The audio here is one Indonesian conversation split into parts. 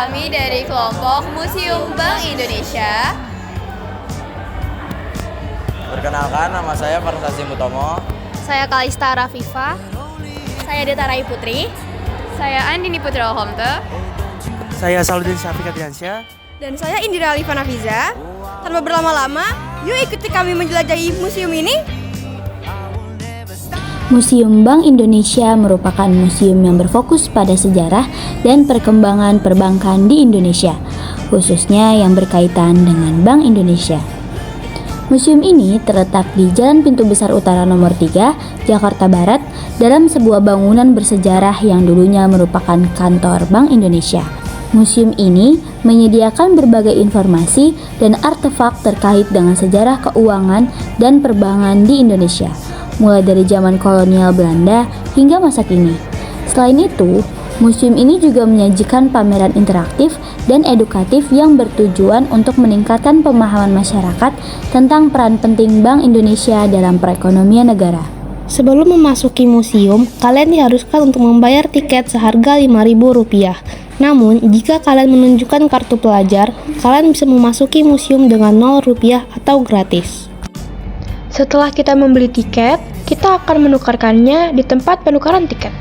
kami dari kelompok Museum Bank Indonesia. Perkenalkan, nama saya Prasasti Mutomo. Saya Kalista Rafifa. Saya Deta Rai Putri. Saya Andini Putra Homte. Saya Saludin Syafiq Adriansyah. Dan saya Indira Alifana Fiza. Tanpa berlama-lama, yuk ikuti kami menjelajahi museum ini. Museum Bank Indonesia merupakan museum yang berfokus pada sejarah dan perkembangan perbankan di Indonesia, khususnya yang berkaitan dengan Bank Indonesia. Museum ini terletak di Jalan Pintu Besar Utara nomor 3, Jakarta Barat, dalam sebuah bangunan bersejarah yang dulunya merupakan kantor Bank Indonesia. Museum ini menyediakan berbagai informasi dan artefak terkait dengan sejarah keuangan dan perbankan di Indonesia, mulai dari zaman kolonial Belanda hingga masa kini. Selain itu, museum ini juga menyajikan pameran interaktif dan edukatif yang bertujuan untuk meningkatkan pemahaman masyarakat tentang peran penting Bank Indonesia dalam perekonomian negara. Sebelum memasuki museum, kalian diharuskan untuk membayar tiket seharga Rp5.000. Namun, jika kalian menunjukkan kartu pelajar, kalian bisa memasuki museum dengan Rp0 atau gratis. Setelah kita membeli tiket, kita akan menukarkannya di tempat penukaran tiket.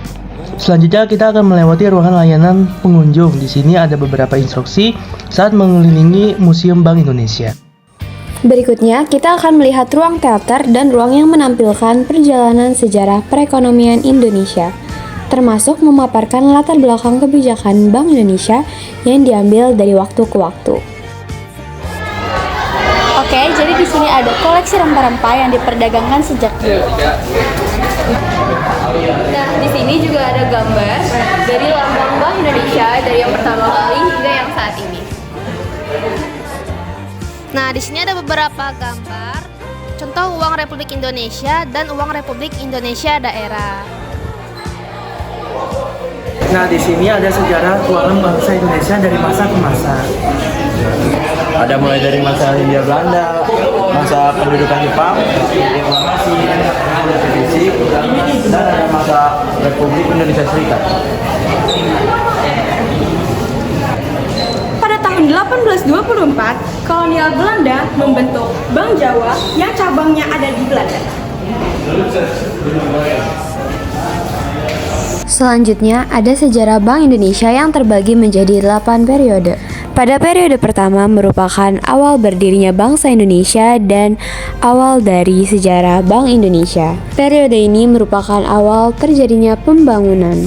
Selanjutnya kita akan melewati ruangan layanan pengunjung. Di sini ada beberapa instruksi saat mengelilingi Museum Bank Indonesia. Berikutnya, kita akan melihat ruang teater dan ruang yang menampilkan perjalanan sejarah perekonomian Indonesia, termasuk memaparkan latar belakang kebijakan Bank Indonesia yang diambil dari waktu ke waktu. Oke, jadi di sini ada koleksi rempah-rempah yang diperdagangkan sejak dulu. Nah, di sini juga ada gambar dari lambang Bank Indonesia dari yang pertama kali hingga yang saat ini. Nah, di sini ada beberapa gambar contoh uang Republik Indonesia dan uang Republik Indonesia daerah. Nah, di sini ada sejarah keuangan bangsa Indonesia dari masa ke masa. Ada mulai dari masa Hindia Belanda, masa pendudukan Jepang, informasi, fisik, dan ada masa Republik Indonesia Serikat. Pada tahun 1824, kolonial Belanda membentuk Bank Jawa yang cabangnya ada di Belanda. Selanjutnya, ada sejarah Bank Indonesia yang terbagi menjadi 8 periode. Pada periode pertama merupakan awal berdirinya bangsa Indonesia dan awal dari sejarah Bank Indonesia. Periode ini merupakan awal terjadinya pembangunan.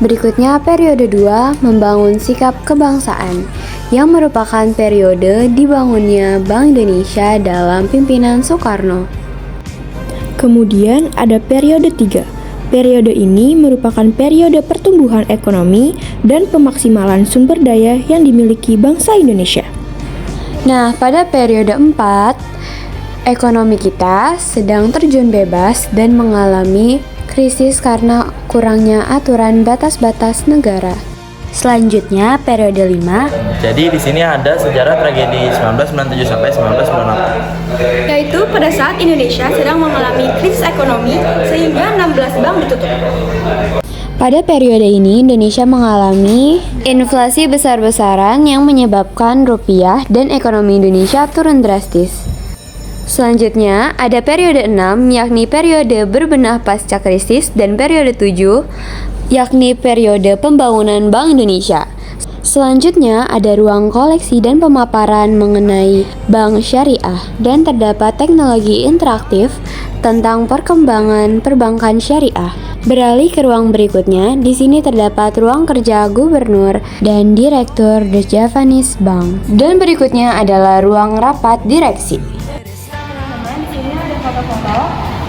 Berikutnya, periode 2 membangun sikap kebangsaan, yang merupakan periode dibangunnya Bank Indonesia dalam pimpinan Soekarno. Kemudian ada periode 3. Periode ini merupakan periode pertumbuhan ekonomi dan pemaksimalan sumber daya yang dimiliki bangsa Indonesia. Nah, pada periode 4, ekonomi kita sedang terjun bebas dan mengalami krisis karena kurangnya aturan batas-batas negara. Selanjutnya, periode 5. Jadi di sini ada sejarah tragedi 1997 sampai 1998. Yaitu pada saat Indonesia sedang mengalami krisis ekonomi sehingga 16 bank ditutup. Pada periode ini, Indonesia mengalami inflasi besar-besaran yang menyebabkan rupiah dan ekonomi Indonesia turun drastis. Selanjutnya, ada periode 6, yakni periode berbenah pasca krisis, dan periode 7, yakni periode pembangunan Bank Indonesia. Selanjutnya, ada ruang koleksi dan pemaparan mengenai bank syariah, dan terdapat teknologi interaktif tentang perkembangan perbankan syariah. Beralih ke ruang berikutnya, di sini terdapat ruang kerja gubernur dan direktur The Javanese Bank. Dan berikutnya adalah ruang rapat direksi. Teman-teman, di sini ada foto-foto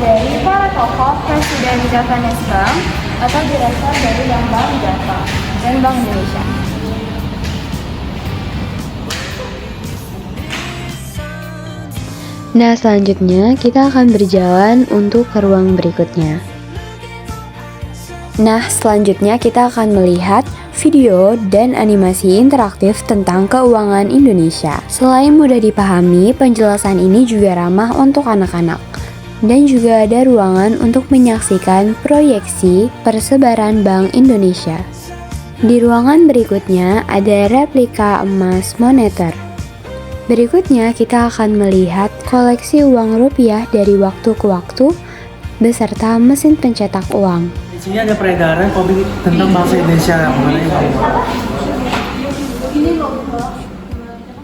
dari para tokoh Presiden Javanese Bank atau direktur dari Bank Java dan Bank Indonesia. Nah, selanjutnya kita akan berjalan untuk ke ruang berikutnya. Nah, selanjutnya kita akan melihat video dan animasi interaktif tentang keuangan Indonesia. Selain mudah dipahami, penjelasan ini juga ramah untuk anak-anak. Dan juga ada ruangan untuk menyaksikan proyeksi persebaran Bank Indonesia. Di ruangan berikutnya ada replika emas moneter. Berikutnya kita akan melihat koleksi uang rupiah dari waktu ke waktu beserta mesin pencetak uang. Di sini ada peredaran komik tentang bangsa Indonesia mengenai Papua.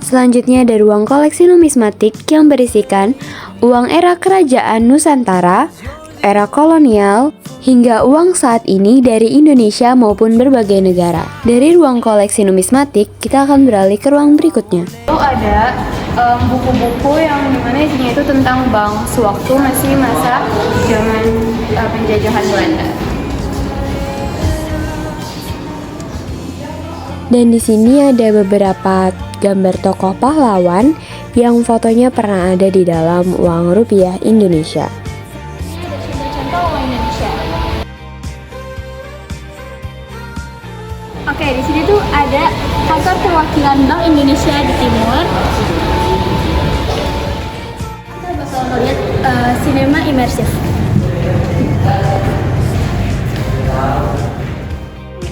Selanjutnya ada ruang koleksi numismatik yang berisikan uang era kerajaan Nusantara, era kolonial, hingga uang saat ini dari Indonesia maupun berbagai negara. Dari ruang koleksi numismatik, kita akan beralih ke ruang berikutnya. Itu ada buku-buku yang dimana isinya itu tentang bank sewaktu masih masa zaman penjajahan Belanda. Dan di sini ada beberapa gambar tokoh pahlawan yang fotonya pernah ada di dalam uang rupiah Indonesia. Contoh uang Indonesia. Oke, di sini tuh ada kantor perwakilan Bank Indonesia di Timur. Kita bakal melihat sinema imersif.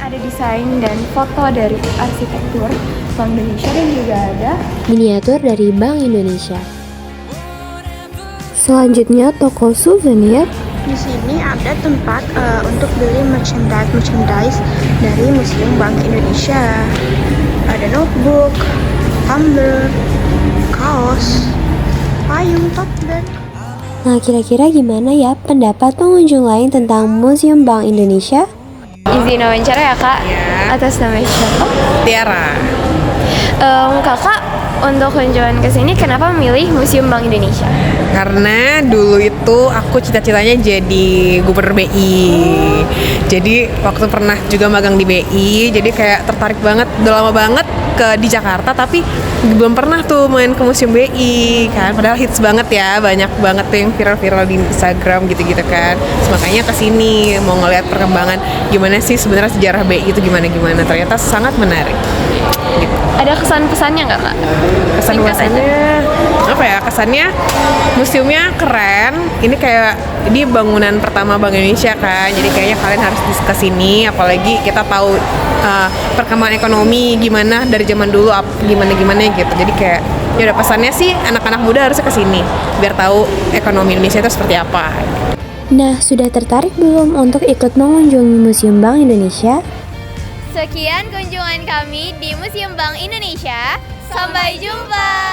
Ada desain dan foto dari arsitektur Bank Indonesia dan juga ada Miniatur dari Bank Indonesia. Selanjutnya toko souvenir. Di sini ada tempat untuk beli merchandise dari Museum Bank Indonesia. Ada notebook, tumbler, kaos, payung, tote bag. Nah, kira-kira gimana ya pendapat pengunjung lain tentang Museum Bank Indonesia? izin wawancara ya Kak. Atas nama siapa? Tiara. Kakak untuk kunjungan ke sini kenapa memilih Museum Bank Indonesia? Karena dulu itu aku cita-citanya jadi gubernur BI. Jadi waktu pernah juga magang di BI, jadi kayak tertarik banget, udah lama banget di Jakarta tapi belum pernah tuh main ke Museum BI kan. Padahal hits banget ya, banyak banget tuh yang viral-viral di Instagram gitu-gitu kan. Terus makanya kesini mau ngeliat perkembangan gimana sih sebenarnya sejarah BI itu gimana-gimana. Ternyata sangat menarik. Gitu. Ada kesan-pesannya nggak Kak? Kesan-pesannya apa ya? Kesannya museumnya keren. Ini kayak ini bangunan pertama Bank Indonesia kan. Jadi kayaknya kalian harus ke sini. Apalagi kita tahu perkembangan ekonomi gimana dari zaman dulu gimana gitu. Jadi kayak ya udah pesannya sih anak-anak muda harus ke sini biar tahu ekonomi Indonesia itu seperti apa. Nah, sudah tertarik belum untuk ikut mengunjungi Museum Bank Indonesia? Sekian kunjungan kami di Museum Bank Indonesia. Sampai jumpa.